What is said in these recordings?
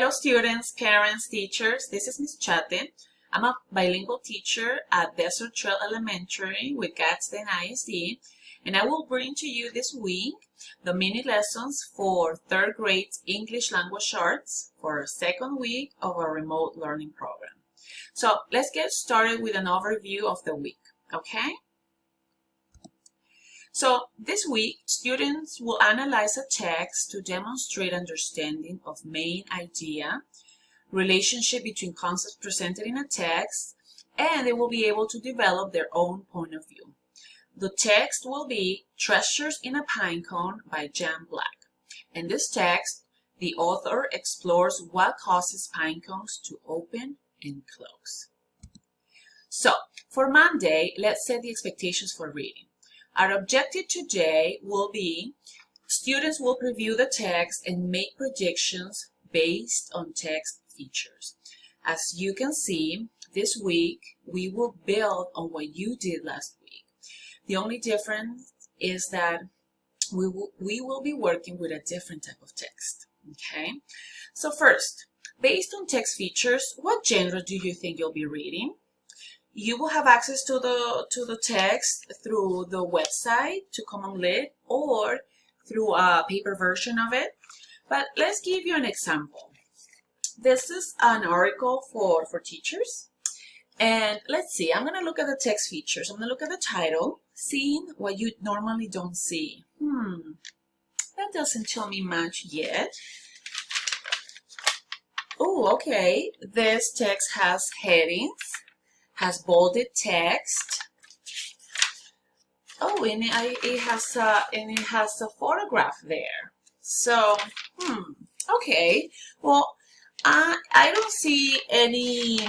Hello students, parents, teachers. This is Ms. Chate. I'm a bilingual teacher at Desert Trail Elementary with Gadsden ISD, and I will bring to you this week the mini lessons for 3rd grade English language arts for our 2nd week of our remote learning program. So let's get started with an overview of the week, okay? So this week, students will analyze a text to demonstrate understanding of main idea, relationship between concepts presented in a text, and they will be able to develop their own point of view. The text will be Treasures in a Pine Cone by Jan Black. In this text, the author explores what causes pine cones to open and close. So, for Monday, let's set the expectations for reading. Our objective today will be students will preview the text and make predictions based on text features. As you can see, this week we will build on what you did last week. The only difference is that we will be working with a different type of text. Okay? So first, based on text features, what genre do you think you'll be reading? You will have access to the text through the website to Common Lit or through a paper version of it. But let's give you an example. This is an article for teachers. And let's see, I'm going to look at the text features. I'm going to look at the title, seeing what you normally don't see. That doesn't tell me much yet. Oh, okay. This text has headings. Has bolded text. Oh, and it has a photograph there. So, okay. Well, I don't see any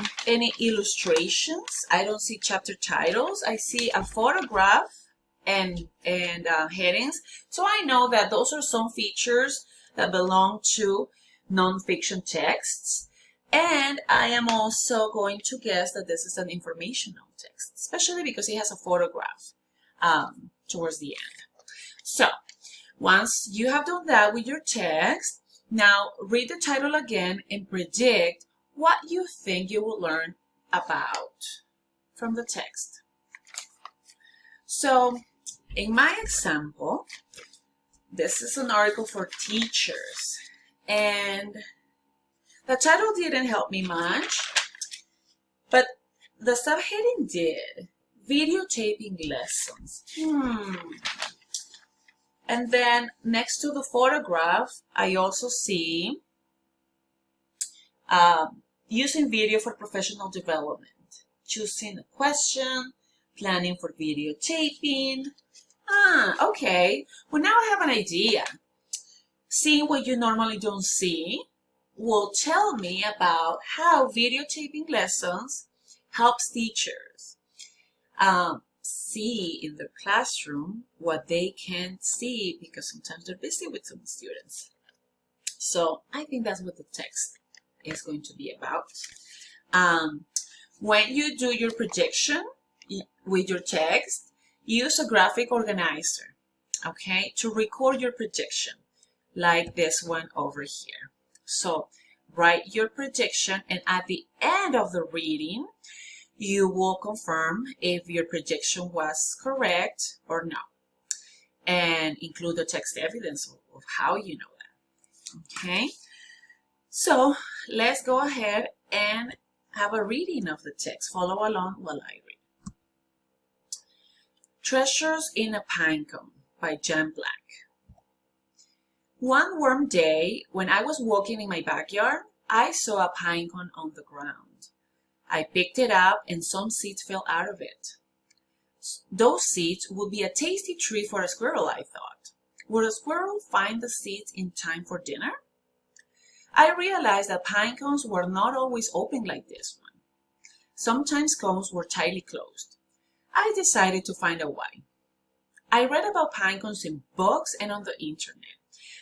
illustrations. I don't see chapter titles. I see a photograph and headings. So I know that those are some features that belong to nonfiction texts. And I am also going to guess that this is an informational text, especially because it has a photograph towards the end. So, once you have done that with your text, now read the title again and predict what you think you will learn about from the text. So, in my example, this is an article for teachers, and the title didn't help me much, but the subheading did. Videotaping lessons. And then next to the photograph, I also see using video for professional development. Choosing a question, planning for videotaping. Okay. Well, now I have an idea. Seeing what you normally don't see will tell me about how videotaping lessons helps teachers see in their classroom what they can't see because sometimes they're busy with some students. So I think that's what the text is going to be about. When you do your prediction with your text, use a graphic organizer, okay, to record your prediction, like this one over here. So write your prediction, and at the end of the reading, you will confirm if your prediction was correct or not, and include the text evidence of how you know that. Okay, so let's go ahead and have a reading of the text. Follow along while I read. Treasures in a Pine Cone by Jan Black. One warm day, when I was walking in my backyard, I saw a pine cone on the ground. I picked it up and some seeds fell out of it. Those seeds would be a tasty treat for a squirrel, I thought. Would a squirrel find the seeds in time for dinner? I realized that pine cones were not always open like this one. Sometimes cones were tightly closed. I decided to find out why. I read about pine cones in books and on the internet.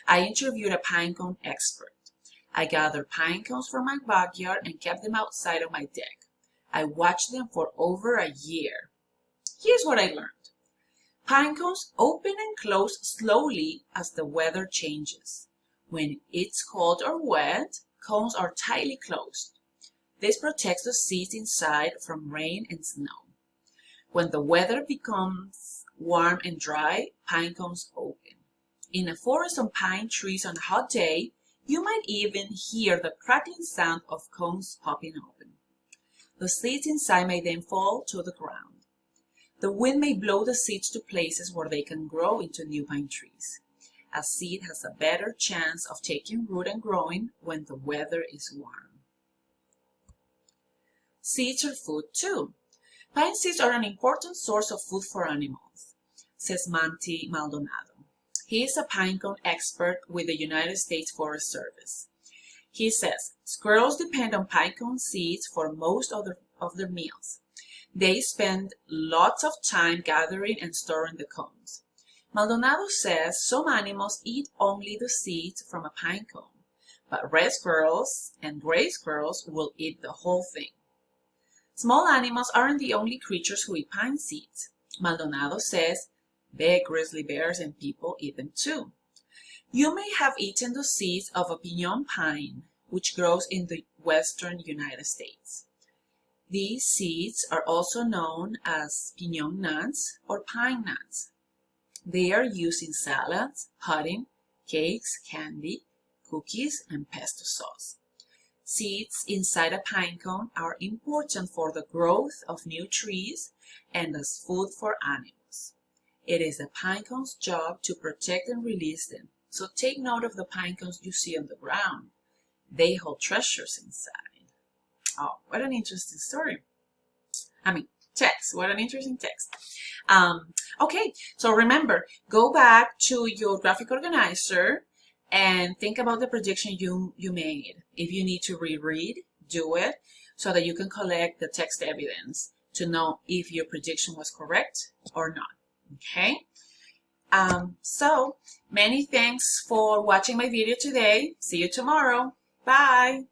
I interviewed a pine cone expert. I gathered pine cones from my backyard and kept them outside on my deck. I watched them for over a year. Here's what I learned. Pine cones open and close slowly as the weather changes. When it's cold or wet, cones are tightly closed. This protects the seeds inside from rain and snow. When the weather becomes warm and dry, pine cones open. In a forest of pine trees on a hot day, you might even hear the crackling sound of cones popping open. The seeds inside may then fall to the ground. The wind may blow the seeds to places where they can grow into new pine trees. A seed has a better chance of taking root and growing when the weather is warm. Seeds are food too. Pine seeds are an important source of food for animals, says Monty Maldonado. He is a pinecone expert with the United States Forest Service. He says squirrels depend on pinecone seeds for most of their meals. They spend lots of time gathering and storing the cones. Maldonado says some animals eat only the seeds from a pinecone, but red squirrels and gray squirrels will eat the whole thing. Small animals aren't the only creatures who eat pine seeds. Maldonado says big grizzly bears and people eat them too. You may have eaten the seeds of a piñón pine, which grows in the western United States. These seeds are also known as piñón nuts or pine nuts. They are used in salads, pudding, cakes, candy, cookies, and pesto sauce. Seeds inside a pine cone are important for the growth of new trees and as food for animals. It is the pine cone's job to protect and release them, so take note of the pine cones you see on the ground. They hold treasures inside. Oh, what an interesting story. Text. What an interesting text. Okay, so remember, go back to your graphic organizer and think about the prediction you made. If you need to reread, do it so that you can collect the text evidence to know if your prediction was correct or not. Okay? So many thanks for watching my video today. See you tomorrow. Bye.